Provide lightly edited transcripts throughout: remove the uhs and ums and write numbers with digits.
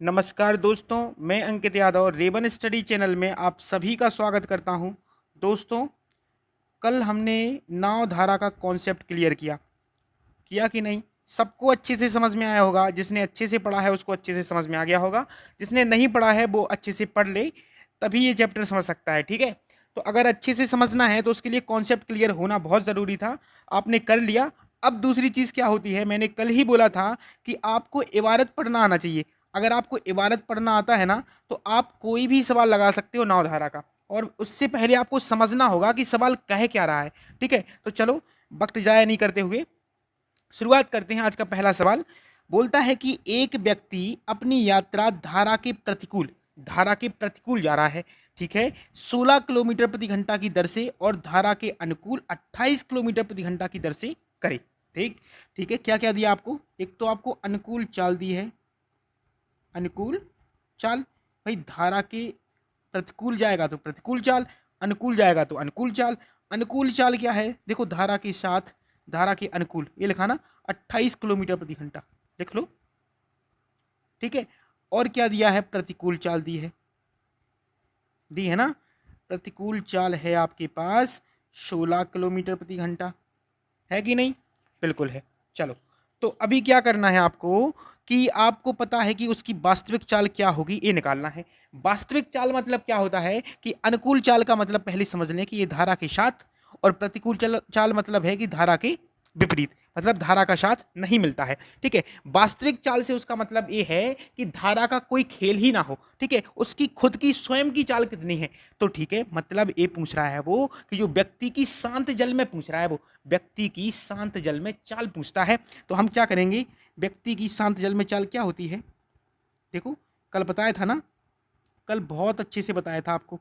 नमस्कार दोस्तों, मैं Ankit Yadav Raven study channel में आप सभी का स्वागत करता हूं। दोस्तों, कल हमने नाव धारा का कॉन्सेप्ट क्लियर किया किया कि नहीं? सबको अच्छे से समझ में आया होगा। जिसने अच्छे से पढ़ा है उसको अच्छे से समझ में आ गया होगा। जिसने नहीं पढ़ा है वो अच्छे से पढ़ ले, तभी ये चैप्टर समझ सकता है। ठीक है, तो अगर अच्छे से समझना है तो उसके लिए कॉन्सेप्ट क्लियर होना बहुत ज़रूरी था। आपने कर लिया। अब दूसरी चीज़ क्या होती है, मैंने कल ही बोला था कि आपको इबारत पढ़ना आना चाहिए। अगर आपको इबारत पढ़ना आता है ना, तो आप कोई भी सवाल लगा सकते हो नावधारा का, और उससे पहले आपको समझना होगा कि सवाल कह क्या रहा है। ठीक है, तो चलो वक्त ज़ाया नहीं करते हुए शुरुआत करते हैं। आज का पहला सवाल बोलता है कि एक व्यक्ति अपनी यात्रा धारा के प्रतिकूल जा रहा है। ठीक है, 16 किलोमीटर प्रति घंटा की दर से और धारा के अनुकूल 28 किलोमीटर प्रति घंटा की दर से करे। ठीक ठीक है, क्या क्या दिया आपको? एक तो आपको अनुकूल चाल दी है, अनुकूल चाल। भाई, धारा के प्रतिकूल जाएगा तो प्रतिकूल चाल, अनुकूल जाएगा तो अनुकूल चाल। अनुकूल चाल क्या है? देखो, धारा के साथ धारा के अनुकूल, ये लिखा ना, 28 किलोमीटर प्रति घंटा, देख लो। ठीक है, और क्या दिया है? प्रतिकूल चाल दी है ना। प्रतिकूल चाल है आपके पास 16 किलोमीटर प्रति घंटा, है कि नहीं? बिल्कुल है। चलो, तो अभी क्या करना है आपको कि आपको पता है कि उसकी वास्तविक चाल क्या होगी, ये निकालना है। वास्तविक चाल मतलब क्या होता है कि अनुकूल चाल का मतलब पहले समझ लें कि ये धारा के साथ, और प्रतिकूल चाल मतलब है कि धारा के विपरीत, मतलब धारा का साथ नहीं मिलता है। ठीक है, वास्तविक चाल से उसका मतलब ये है कि धारा का कोई खेल ही ना हो। ठीक है, उसकी खुद की स्वयं की चाल कितनी है। तो ठीक है, मतलब ये पूछ रहा है वो कि जो व्यक्ति की शांत जल में पूछ रहा है, वो व्यक्ति की शांत जल में चाल पूछता है। तो हम क्या करेंगे? व्यक्ति की शांत जल में चाल क्या होती है? देखो, कल बताया था ना, कल बहुत अच्छे से बताया था आपको।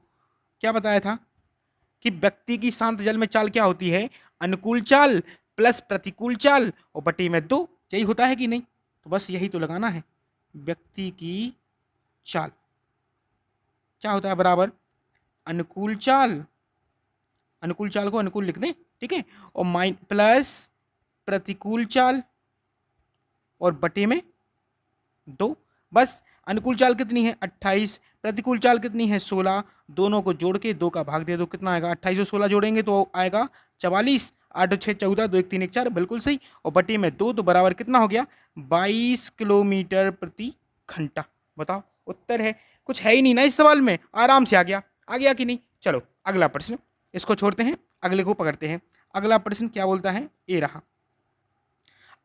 क्या बताया था? कि व्यक्ति की शांत जल में चाल क्या होती है? अनुकूल चाल प्लस प्रतिकूल चाल और बटी में दो। यही होता है कि नहीं? तो बस यही तो लगाना है। व्यक्ति की चाल क्या होता है? बराबर अनुकूल चाल, अनुकूल चाल को अनुकूल लिख दें। ठीक है, और माइन प्लस प्रतिकूल चाल और बटे में दो। बस, अनुकूल चाल कितनी है? 28। प्रतिकूल चाल कितनी है? 16। दोनों को जोड़ के 2 का भाग दे दो, कितना आएगा? 28 और 16 जोड़ेंगे तो आएगा 44। 8 और 6 14, 2 1 3 1 4, बिल्कुल सही। और बटे में 2, तो बराबर कितना हो गया? 22 किलोमीटर प्रति घंटा। बताओ, उत्तर है। कुछ है ही नहीं ना इस सवाल में, आराम से आ गया कि नहीं? चलो अगला प्रश्न, इसको छोड़ते हैं, अगले को पकड़ते हैं। अगला प्रश्न क्या बोलता है? ये रहा।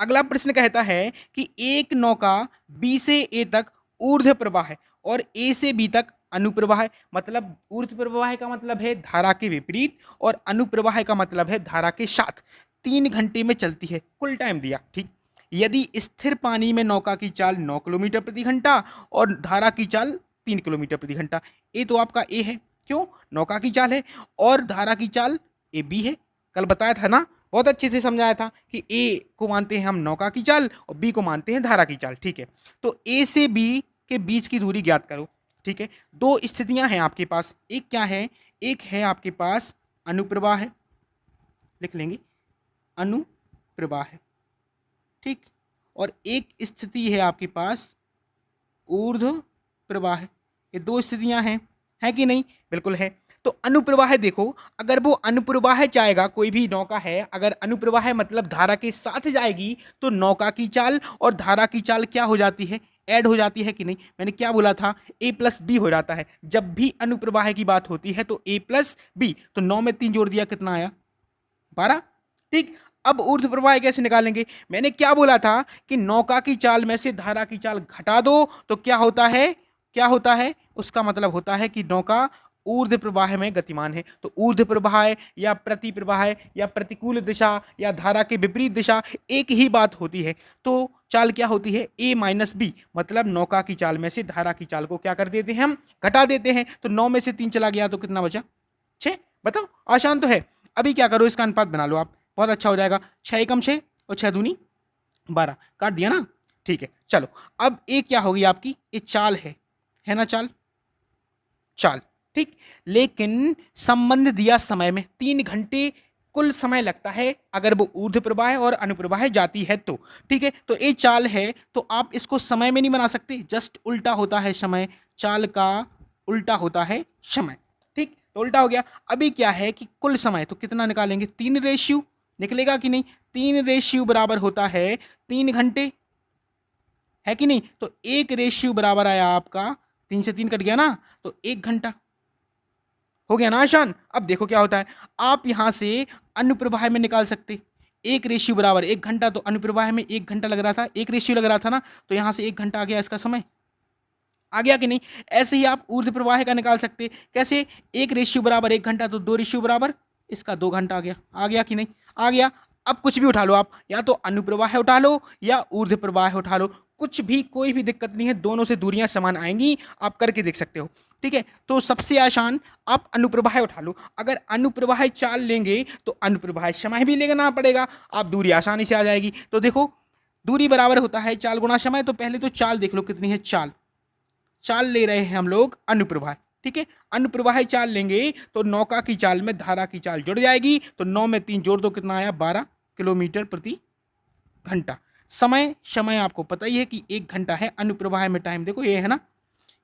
अगला प्रश्न कहता है कि एक नौका बी से ए तक ऊर्ध्व प्रवाह है और ए से बी तक अनुप्रवाह है। मतलब ऊर्ध्व प्रवाह का मतलब है धारा के विपरीत, और अनुप्रवाह का मतलब है धारा के साथ। 3 घंटे में चलती है, कुल टाइम दिया। ठीक, यदि स्थिर पानी में नौका की चाल 9 किलोमीटर प्रति घंटा और धारा की चाल 3 किलोमीटर प्रति घंटा। ए तो आपका ए है, क्यों? नौका की चाल है, और धारा की चाल ए बी है। कल बताया था ना, बहुत अच्छे से समझाया था कि ए को मानते हैं हम नौका की चाल और बी को मानते हैं धारा की चाल। ठीक है, तो ए से बी के बीच की दूरी ज्ञात करो। ठीक है, दो स्थितियां हैं आपके पास। एक क्या है? एक है आपके पास अनुप्रवाह है, लिख लेंगे अनुप्रवाह है। ठीक, और एक स्थिति है आपके पास ऊर्ध्व प्रवाह है। ये दो स्थितियां हैं, है कि नहीं? बिल्कुल है। तो अनुप्रवाह देखो, अगर वो अनुप्रवाह जाएगा, कोई भी नौका है, अगर अनुप्रवाह मतलब धारा के साथ जाएगी, तो नौका की चाल और धारा की चाल क्या हो जाती है? ऐड हो जाती है कि नहीं? मैंने क्या बोला था? ए प्लस बी हो जाता है। जब भी अनुप्रवाह की बात होती है तो ए प्लस बी, तो 9 में 3 जोड़ दिया, कितना आया? 12। ठीक, अब ऊर्ध्व प्रवाह कैसे निकालेंगे? मैंने क्या बोला था कि नौका की चाल में से धारा की चाल घटा दो तो क्या होता है? क्या होता है? उसका मतलब होता है कि नौका ऊर्ध्व प्रवाह में गतिमान है। तो ऊर्ध्व प्रवाह या प्रति प्रवाह या प्रतिकूल दिशा या धारा के विपरीत दिशा, एक ही बात होती है। तो चाल क्या होती है? ए माइनस बी, मतलब नौका की चाल में से धारा की चाल को क्या कर देते हैं? हम घटा देते हैं। तो 9 में से 3 चला गया तो कितना बचा? 6। बताओ, आसान तो है। अभी क्या करो, इसका अनुपात बना लो आप, बहुत अच्छा हो जाएगा। 6 एकम 6 और 6 दूनी 12, काट दिया ना? ठीक है, चलो अब एक क्या होगी आपकी? ये चाल है ना? चाल चाल। ठीक, लेकिन संबंध दिया समय में 3 घंटे कुल समय लगता है अगर वो ऊर्ध्व प्रवाह और अनुप्रवाह जाती है तो। ठीक है, तो ये चाल है, तो आप इसको समय में नहीं बना सकते, जस्ट उल्टा होता है समय, चाल का उल्टा होता है समय। ठीक, तो उल्टा हो गया। अभी क्या है कि कुल समय तो कितना निकालेंगे, 3 रेशियो निकलेगा कि नहीं, 3 रेशियो बराबर होता है 3 घंटे, है कि नहीं। तो 1 रेशियो बराबर आया आपका, 3 से 3 कट गया ना, तो 1 घंटा हो गया ना आसान। अब देखो क्या होता है, आप यहां से अनुप्रवाह में निकाल सकते, 1 रेशियो बराबर 1 घंटा, तो अनुप्रवाह में 1 घंटा लग रहा था, 1 रेशियो लग रहा था ना, तो यहां से 1 घंटा आ गया इसका समय, आ गया कि नहीं। ऐसे ही आप ऊर्ध्व प्रवाह का निकाल सकते, कैसे, 1 रेशियो बराबर 1 घंटा, तो 2 रेशियो बराबर इसका 2 घंटा आ गया कि नहीं, आ गया। अब कुछ भी उठा लो आप, या तो अनुप्रवाह उठा लो या ऊर्ध्व प्रवाह उठा लो, कुछ भी, कोई भी दिक्कत नहीं है, दोनों से दूरियां समान आएंगी, आप करके देख सकते हो। ठीक है, तो सबसे आसान आप अनुप्रवाह उठा लो, अगर अनुप्रवाह चाल लेंगे तो अनुप्रवाह समय भी लेना पड़ेगा, आप दूरी आसानी से आ जाएगी। तो देखो, दूरी बराबर होता है चाल गुणा समय, तो पहले तो चाल देख लो कितनी है, चाल चाल ले रहे हैं हम लोग अनुप्रवाह। ठीक है, अनुप्रवाह चाल लेंगे तो नौका की चाल में धारा की चाल जुड़ जाएगी, तो 9 में 3 जोड़ दो, कितना आया, 12 किलोमीटर प्रति घंटा। समय समय आपको पता ही है कि 1 घंटा है, अनुप्रवाह में टाइम देखो ये है ना,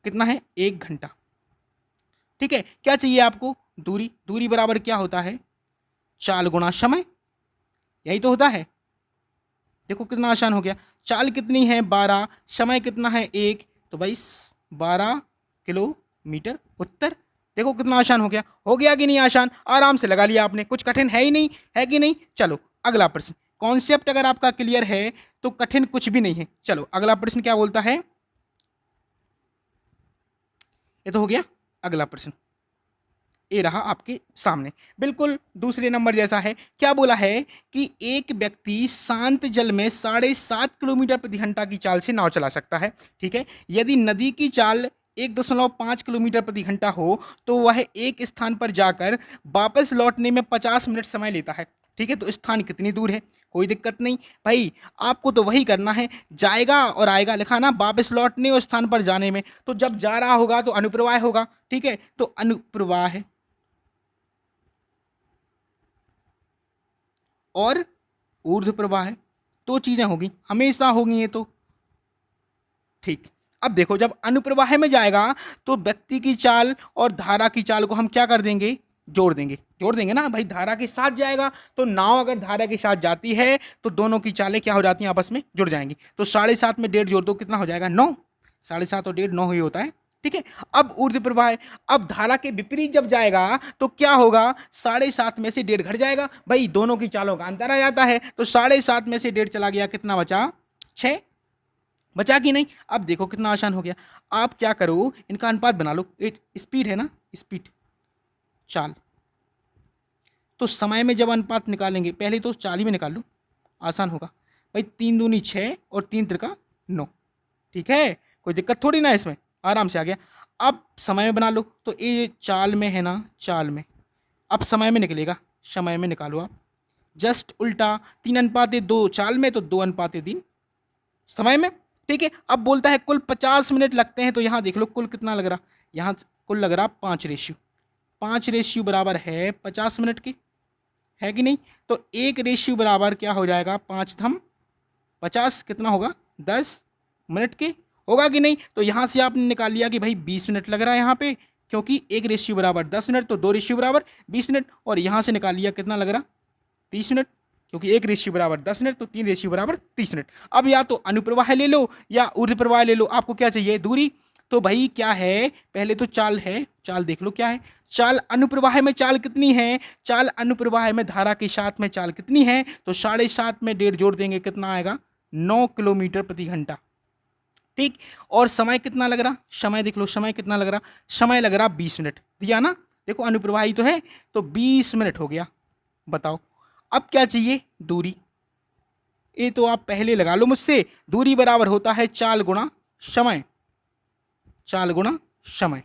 कितना है, 1 घंटा। ठीक है, क्या चाहिए आपको, दूरी, दूरी बराबर क्या होता है, चाल गुणा समय, यही तो होता है। देखो कितना आसान हो गया, चाल कितनी है 12, समय कितना है 1, तो भाई 12 किलोमीटर उत्तर। देखो कितना आसान हो गया कि नहीं आसान, आराम से लगा लिया आपने, कुछ कठिन है ही नहीं, है कि नहीं। चलो अगला प्रश्न, कॉन्सेप्ट अगर आपका क्लियर है तो कठिन कुछ भी नहीं है। चलो अगला प्रश्न क्या बोलता है, ये तो हो गया अगला प्रश्न, ये रहा आपके सामने, बिल्कुल दूसरे नंबर जैसा है। क्या बोला है कि एक व्यक्ति शांत जल में 7.5 किलोमीटर प्रति घंटा की चाल से नाव चला सकता है। ठीक है, यदि नदी की चाल 1.5 किलोमीटर प्रति घंटा हो तो वह एक स्थान पर जाकर वापस लौटने में 50 मिनट समय लेता है। ठीक है, तो स्थान कितनी दूर है, कोई दिक्कत नहीं भाई, आपको तो वही करना है, जाएगा और आएगा लिखा ना, वापस लौटने और स्थान पर जाने में, तो जब जा रहा होगा तो अनुप्रवाह होगा। ठीक है, तो अनुप्रवाह है और ऊर्ध्व प्रवाह है, दो चीजें होगी, हमेशा होंगी ये तो। ठीक, अब देखो जब अनुप्रवाह में जाएगा तो व्यक्ति की चाल और धारा की चाल को हम क्या कर देंगे, जोड़ देंगे ना भाई, धारा के साथ जाएगा, तो नाव अगर धारा के साथ जाती है तो दोनों की चालें क्या हो जाती हैं, आपस में जुड़ जाएंगी। तो 7.5 में 1.5 जोड़ दो, कितना हो जाएगा, 9, 7.5 और 1.5 9 ही होता है। ठीक है, अब ऊर्ध्व प्रवाह है, अब धारा के विपरीत जब जाएगा तो क्या होगा, 7.5 में से 1.5 घट जाएगा, भाई दोनों की चालों का अंतर आ जाता है, तो 7.5 में से 1.5 चला गया, कितना बचा, 6 बचा कि नहीं। अब देखो कितना आसान हो गया, आप क्या करो, इनका अनुपात बना लो, स्पीड है ना, स्पीड चाल, तो समय में जब अनुपात निकालेंगे, पहले तो चाल ही में निकाल लो, आसान होगा भाई, 3 दूनी 6 और 3 त्रिका 9। ठीक है, कोई दिक्कत थोड़ी ना इसमें, आराम से आ गया। अब समय में बना लो, तो ये चाल में है ना, चाल में, अब समय में निकलेगा, समय में निकालो आप, जस्ट उल्टा, 3:2 चाल में, तो 2:3 समय में। ठीक है, अब बोलता है कुल 50 मिनट लगते हैं, तो यहाँ देख लो कुल कितना लग रहा, यहाँ कुल लग रहा 5 रेशियो, 5 रेशियो बराबर है 50 मिनट के, है कि नहीं। तो 1 रेशियो बराबर क्या हो जाएगा, 5×50 कितना होगा, 10 मिनट के, होगा कि नहीं। तो यहाँ से आपने निकाल लिया कि भाई 20 मिनट लग रहा है यहाँ पे, क्योंकि 1 रेशियो बराबर 10 मिनट, तो 2 रेशियो बराबर 20 मिनट, और यहाँ से निकाल लिया कितना लग रहा, 30 मिनट, क्योंकि 1 रेशियो बराबर 10 मिनट, तो 3 रेशियो बराबर 30 मिनट। अब या तो अनुप्रवाह ले लो या ऊर्ध्व प्रवाह ले लो, आपको क्या चाहिए, दूरी। तो भाई क्या है, पहले तो चाल है, चाल देख लो क्या है, चाल अनुप्रवाह में चाल कितनी है, चाल अनुप्रवाह में धारा के साथ में चाल कितनी है, तो 7.5 में 1.5 जोड़ देंगे, कितना आएगा, 9 किलोमीटर प्रति घंटा। ठीक, और समय कितना लग रहा, समय देख लो, समय कितना लग रहा, समय लग रहा 20 मिनट, दिया ना, देखो अनुप्रवाही तो है, तो 20 मिनट हो गया। बताओ अब क्या चाहिए, दूरी, ये तो आप पहले लगा लो मुझसे, दूरी बराबर होता है चाल गुणा समय, चाल गुणा समय।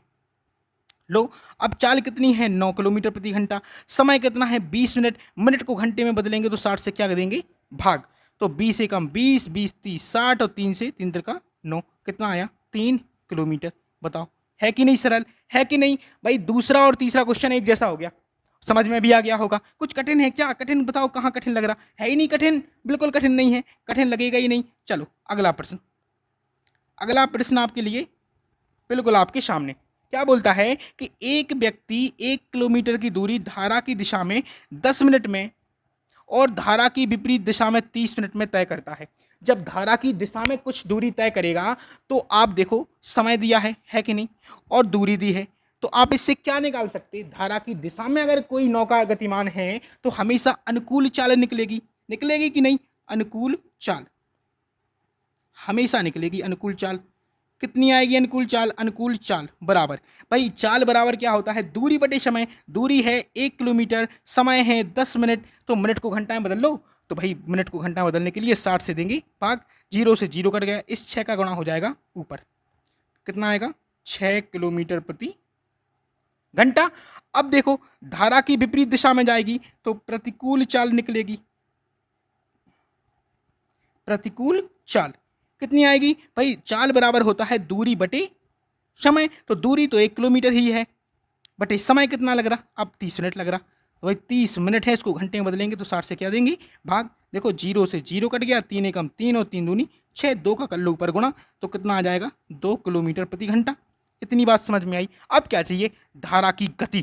लो, अब चाल कितनी है, 9 किलोमीटर प्रति घंटा, समय कितना है 20 मिनट, मिनट को घंटे में बदलेंगे तो 60 से क्या देंगे, भाग, तो 20 से कम 20, 20 30 60, और 3 से 3 त्रिका 9, कितना आया, 3 किलोमीटर। बताओ है कि नहीं सरल, है कि नहीं भाई। दूसरा और तीसरा क्वेश्चन एक जैसा हो गया, समझ में भी आ गया होगा। कुछ कठिन है क्या? कठिन बताओ, कहाँ कठिन लग रहा है? ही नहीं कठिन, बिल्कुल कठिन नहीं है, कठिन लगेगा ही नहीं। चलो अगला प्रश्न, अगला प्रश्न आपके लिए बिल्कुल आपके सामने क्या बोलता है कि एक व्यक्ति 1 किलोमीटर की दूरी धारा की दिशा में 10 मिनट में और धारा की विपरीत दिशा में 30 मिनट में तय करता है। जब धारा की दिशा में कुछ दूरी तय करेगा तो आप देखो समय दिया है कि नहीं, और दूरी दी है, तो आप इससे क्या निकाल सकते? धारा की दिशा में अगर कोई नौका गतिमान है तो हमेशा अनुकूल चाल निकलेगी, निकलेगी कि नहीं? अनुकूल चाल हमेशा निकलेगी, अनुकूल चाल। कितनी आएगी अनुकूल चाल? अनुकूल चाल बराबर, भाई चाल बराबर क्या होता है? दूरी बटे समय। दूरी है 1 किलोमीटर, समय है 10 मिनट, तो मिनट को घंटा में बदल लो। तो भाई मिनट को घंटा में बदलने के लिए 60 से देंगे भाग, 0 से 0 कट गया, इस 6 का गुणा हो जाएगा ऊपर, कितना आएगा? 6 किलोमीटर प्रति घंटा। अब देखो धारा की विपरीत दिशा में जाएगी तो प्रतिकूल चाल निकलेगी, प्रतिकूल चाल कितनी आएगी? भाई चाल बराबर होता है दूरी बटे समय, तो दूरी तो 1 किलोमीटर ही है, बटे समय कितना लग रहा? अब 30 मिनट लग रहा, तो भाई 30 मिनट है, इसको घंटे में बदलेंगे तो 60 से क्या देंगे भाग। देखो 0 से 0 कट गया, 3 एकम 3 और 3 दूनी 6, 2 का कर लो ऊपर गुणा, तो कितना आ जाएगा? 2 किलोमीटर प्रति घंटा। इतनी बात समझ में आई। अब क्या चाहिए? धारा की गति।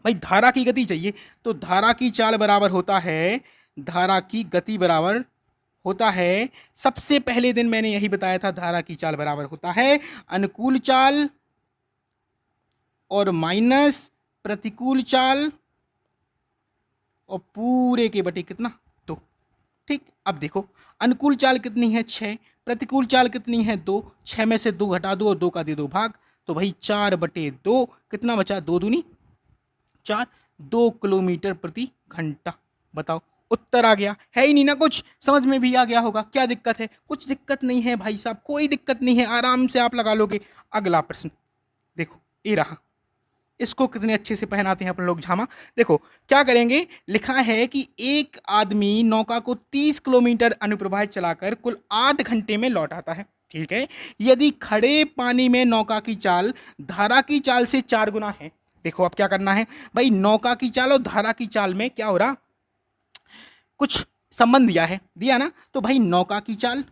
भाई धारा की गति चाहिए, तो धारा की चाल बराबर होता है, धारा की गति बराबर होता है, सबसे पहले दिन मैंने यही बताया था, धारा की चाल बराबर होता है अनुकूल चाल और माइनस प्रतिकूल चाल और पूरे के बटे कितना? 2। ठीक, अब देखो अनुकूल चाल कितनी है? 6, प्रतिकूल चाल कितनी है? 2, 6 में से 2 घटा दो और 2 का दे दो भाग, तो भाई 4/2 कितना बचा? 2 दूनी 4, 2 किलोमीटर प्रति घंटा। बताओ उत्तर आ गया है ही नहीं ना? कुछ समझ में भी आ गया होगा। क्या दिक्कत है? कुछ दिक्कत नहीं है भाई साहब, कोई दिक्कत नहीं है, आराम से आप लगा लोगे। अगला प्रश्न देखो, ये रहा, इसको कितने अच्छे से पहनाते हैं अपन लोग झामा। देखो क्या करेंगे, लिखा है कि एक आदमी नौका को 30 किलोमीटर अनुप्रवाह चलाकर कुल 8 घंटे में लौट आता है। ठीक है, यदि खड़े पानी में नौका की चाल धारा की चाल से 4 गुना है। देखो अब क्या करना है भाई, नौका की चाल और धारा की चाल में क्या हो रहा, कुछ संबंध दिया ना, तो भाई नौका की चाल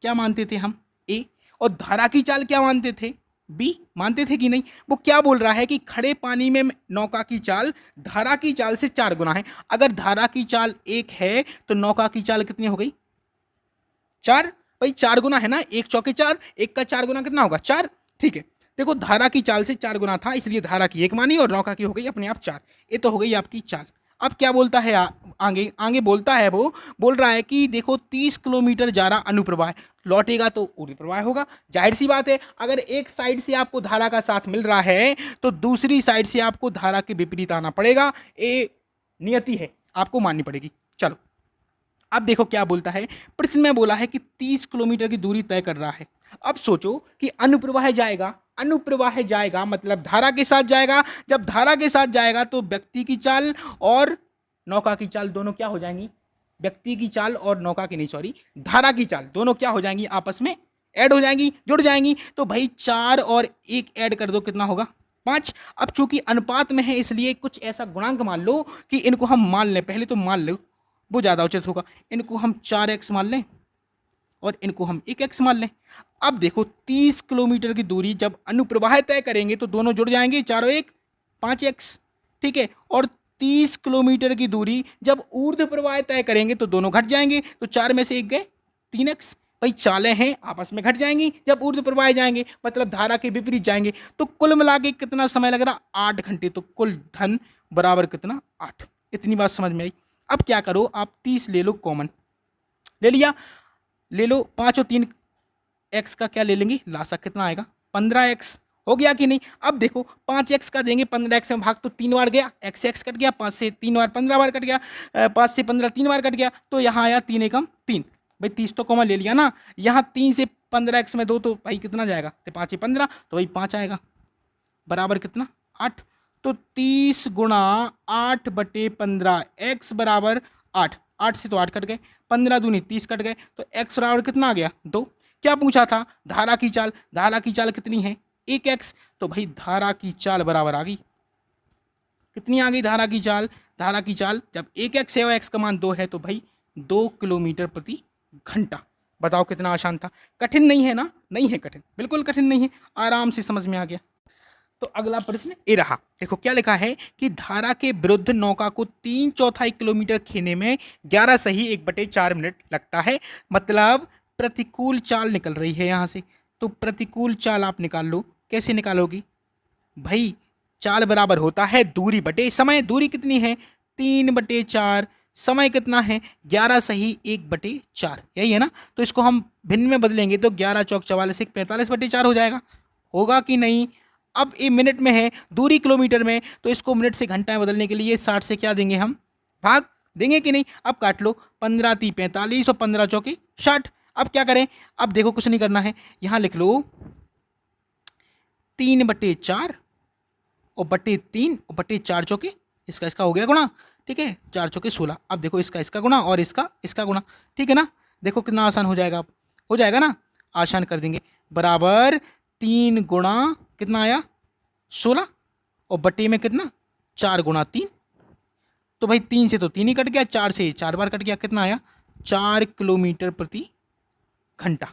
क्या मानते थे हम? ए, और धारा की चाल क्या मानते थे? बी मानते थे कि नहीं? वो क्या बोल रहा है कि खड़े पानी में नौका की चाल धारा की चाल से 4 गुना है। अगर धारा की चाल 1 है तो नौका की चाल कितनी हो गई? 4। भाई 4 गुना है ना, 1 चौके 4, 1 का 4 गुना कितना होगा? 4। ठीक है, देखो धारा की चाल से 4 गुना था, इसलिए धारा की 1 मानी और नौका की हो गई अपने आप 4। ये तो हो गई आपकी चाल। अब क्या बोलता है आगे आगे बोलता है, वो बोल रहा है कि देखो 30 किलोमीटर जा रहा अनुप्रवाह, लौटेगा तो ऊर्ध्व प्रवाह होगा। जाहिर सी बात है, अगर एक साइड से आपको धारा का साथ मिल रहा है तो दूसरी साइड से आपको धारा के विपरीत आना पड़ेगा, ये नियति है, आपको माननी पड़ेगी। चलो अब देखो क्या बोलता है, प्रश्न में बोला है कि 30 किलोमीटर की दूरी तय कर रहा है। अब सोचो कि अनुप्रवाह जाएगा, अनुप्रवाह जाएगा मतलब धारा के साथ जाएगा। जब धारा के साथ जाएगा तो व्यक्ति की चाल और नौका की चाल दोनों क्या हो जाएंगी? व्यक्ति की चाल और नौका की नहीं, सॉरी, धारा की चाल दोनों क्या हो जाएंगी? आपस में ऐड हो जाएंगी, जुड़ जाएंगी। तो भाई 4 और 1 ऐड कर दो, कितना होगा? 5। अब चूंकि अनुपात में है इसलिए कुछ ऐसा गुणांक मान लो कि इनको हम मान लें, पहले तो मान लो, वो ज़्यादा उचित होगा। इनको हम 4x मान लें और इनको हम 1x मान लें। अब देखो 30 किलोमीटर की दूरी जब अनुप्रवाह तय करेंगे तो दोनों जुड़ जाएंगे, 4 और 1 5x। ठीक है, और 30 किलोमीटर की दूरी जब ऊर्ध्व प्रवाह तय करेंगे तो दोनों घट जाएंगे, तो 4 में से 1 गए 3x। भाई चालें हैं आपस में घट जाएंगी जब ऊर्ध्व प्रवाह जाएंगे, मतलब धारा के विपरीत जाएंगे। तो कुल मिला के कितना समय लग रहा? 8 घंटे। तो कुल धन बराबर कितना? 8। इतनी बात समझ में आई। अब क्या करो, आप 30 ले लो, कॉमन ले लिया, ले लो 5 और 3 x का क्या ले लेंगे? लासा कितना आएगा? 15x। हो गया कि नहीं? अब देखो 5x का देंगे 15x में भाग, तो 3 बार गया, x से x कट गया, 5 से 3 बार 15 बार कट गया, 5 से 15 3 बार कट गया, तो यहाँ आया 3 एकम 3। भाई 30 तो कॉमन ले लिया ना, यहाँ 3 से 15x में 2, तो भाई कितना जाएगा? तो 5 से 15, तो भाई 5 आएगा, बराबर कितना? 8। तो 30 गुणा 8/15, x बराबर 8। 8 से तो 8 कट गए, 15 दूनी 30 कट गए, तो x बराबर कितना आ गया? 2। क्या पूछा था? धारा की चाल। धारा की चाल कितनी है? 1x। तो भाई धारा की चाल बराबर आ गई कितनी आ गई धारा की चाल? धारा की चाल जब 1x है और x का मान 2 है तो भाई 2 किलोमीटर प्रति घंटा। बताओ कितना आसान था, कठिन नहीं है ना? नहीं है कठिन, बिल्कुल कठिन नहीं है, आराम से समझ में आ गया। तो अगला प्रश्न ये रहा, देखो क्या लिखा है कि धारा के विरुद्ध नौका को 3/4 किलोमीटर खेने में 11 सही 1/4 मिनट लगता है, मतलब प्रतिकूल चाल निकल रही है यहाँ से। तो प्रतिकूल चाल आप निकाल लो, कैसे निकालोगी भाई? चाल बराबर होता है दूरी बटे समय। दूरी कितनी है? 3/4। समय कितना है? 11 सही 1/4, यही है ना? तो इसको हम भिन्न में बदलेंगे तो 11 चौक 44 45/4 हो जाएगा। होगा कि नहीं? अब ये मिनट में है, दूरी किलोमीटर में, तो इसको मिनट से घंटा में बदलने के लिए 60 से क्या देंगे हम? भाग देंगे कि नहीं? अब काट लो, 15 × 3 = 45 और 15 चौके 60। अब क्या करें? अब देखो कुछ नहीं करना है, यहाँ लिख लो 3/4 और बटे 3 और बटे 4 चौके इसका हो गया गुणा, ठीक है, 4 चौके 16। अब देखो इसका गुणा और इसका गुणा, ठीक है ना? देखो कितना आसान हो जाएगा, अब हो जाएगा ना? आसान कर देंगे, बराबर 3 गुणा कितना आया? 16 और बटे में कितना? 4 गुणा 3। तो भाई 3 से तो 3 ही कट गया, 4 से 4 बार कट गया, कितना आया? 4 किलोमीटर प्रति घंटा।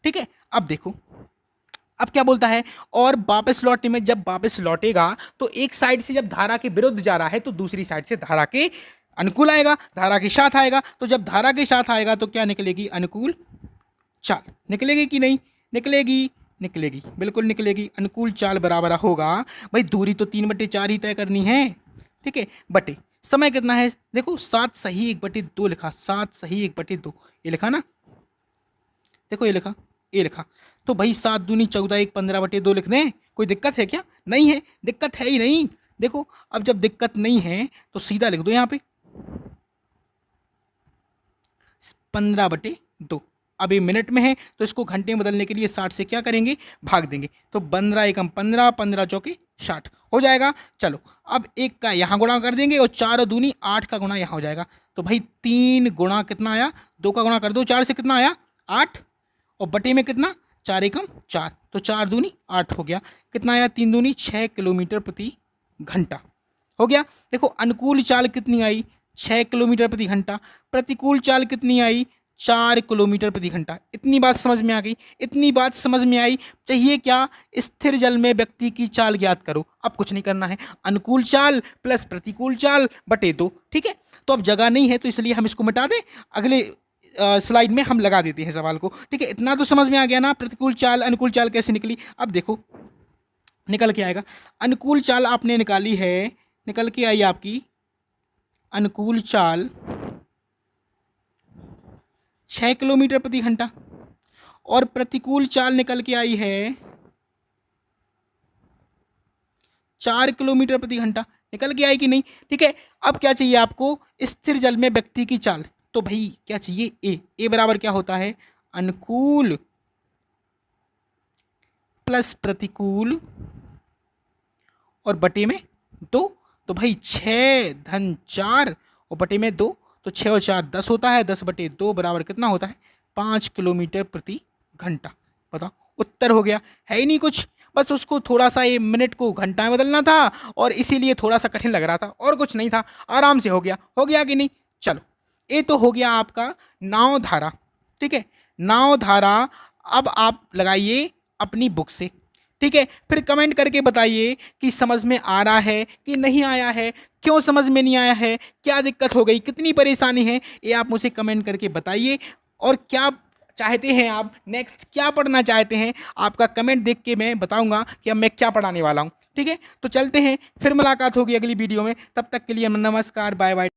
ठीक है, अब देखो अब क्या बोलता है, और वापस लौटने में, जब वापस लौटेगा तो एक साइड से जब धारा के विरुद्ध जा रहा है तो दूसरी साइड से धारा के अनुकूल आएगा, धारा के साथ आएगा। तो जब धारा के साथ आएगा तो क्या निकलेगी? अनुकूल चाल निकलेगी कि नहीं? निकलेगी, निकलेगी, बिल्कुल निकलेगी। अनुकूल चाल बराबर होगा भाई, दूरी तो 3/4 ही तय करनी है, ठीक है, बटे समय कितना है? देखो 7 सही 1/2 लिखा, 7 सही 1/2 ये लिखा ना? देखो ये लिखा तो भाई 7 दूनी 14 1 15/2 लिख दें, कोई दिक्कत है क्या? नहीं है, दिक्कत है ही नहीं। देखो अब जब दिक्कत नहीं है तो सीधा लिख दो यहाँ पे 15/2। अब ये मिनट में है तो इसको घंटे में बदलने के लिए 60 से क्या करेंगे? भाग देंगे। तो 15 एकम 15, 15 चौके 60 हो जाएगा। चलो अब 1 का यहाँ गुणा कर देंगे और 4 दूनी 8 का गुणा यहाँ हो जाएगा। तो भाई 3 गुणा कितना आया? 2 का गुणा कर दो 4 से, कितना आया? 8 और बटे में कितना? 4 एकम 4, तो 4 दूनी 8 हो गया। कितना आया? 3 दूनी 6 किलोमीटर प्रति घंटा हो गया। देखो अनुकूल चाल कितनी आई? 6 किलोमीटर प्रति घंटा। प्रतिकूल चाल कितनी आई? 4 किलोमीटर प्रति घंटा। इतनी बात समझ में आ गई? इतनी बात समझ में आई? चाहिए क्या? स्थिर जल में व्यक्ति की चाल ज्ञात करो। अब कुछ नहीं करना है, अनुकूल चाल प्लस प्रतिकूल चाल बटे 2, ठीक है। तो अब जगह नहीं है तो इसलिए हम इसको मिटा दें, अगले स्लाइड में हम लगा देते हैं सवाल को, ठीक है। इतना तो समझ में आ गया ना, प्रतिकूल चाल अनुकूल चाल कैसे निकली। अब देखो निकल के आएगा, अनुकूल चाल आपने निकाली है, निकल के आई आपकी अनुकूल चाल 6 किलोमीटर प्रति घंटा और प्रतिकूल चाल निकल के आई है 4 किलोमीटर प्रति घंटा। निकल के आई कि नहीं? ठीक है। अब क्या चाहिए आपको? स्थिर जल में व्यक्ति की चाल। तो भाई क्या चाहिए? ए बराबर क्या होता है? अनुकूल प्लस प्रतिकूल और बटे में 2। तो भाई 6 धन 4 और बटे में 2, तो 6 और 4 10 होता है, 10/2 बराबर कितना होता है? 5 किलोमीटर प्रति घंटा। बताओ उत्तर हो गया। है ही नहीं कुछ, बस उसको थोड़ा सा ये मिनट को घंटा में बदलना था और इसीलिए थोड़ा सा कठिन लग रहा था, और कुछ नहीं था, आराम से हो गया। हो गया कि नहीं? चलो ये तो हो गया आपका नाव धारा, ठीक है, नाव धारा। अब आप लगाइए अपनी बुक से, ठीक है। फिर कमेंट करके बताइए कि समझ में आ रहा है कि नहीं आया है, क्यों समझ में नहीं आया है, क्या दिक्कत हो गई, कितनी परेशानी है, ये आप मुझे कमेंट करके बताइए। और क्या चाहते हैं आप, नेक्स्ट क्या पढ़ना चाहते हैं, आपका कमेंट देख के मैं बताऊंगा कि अब मैं क्या पढ़ाने वाला हूँ, ठीक है। तो चलते हैं, फिर मुलाकात होगी अगली वीडियो में, तब तक के लिए नमस्कार, बाय बाय।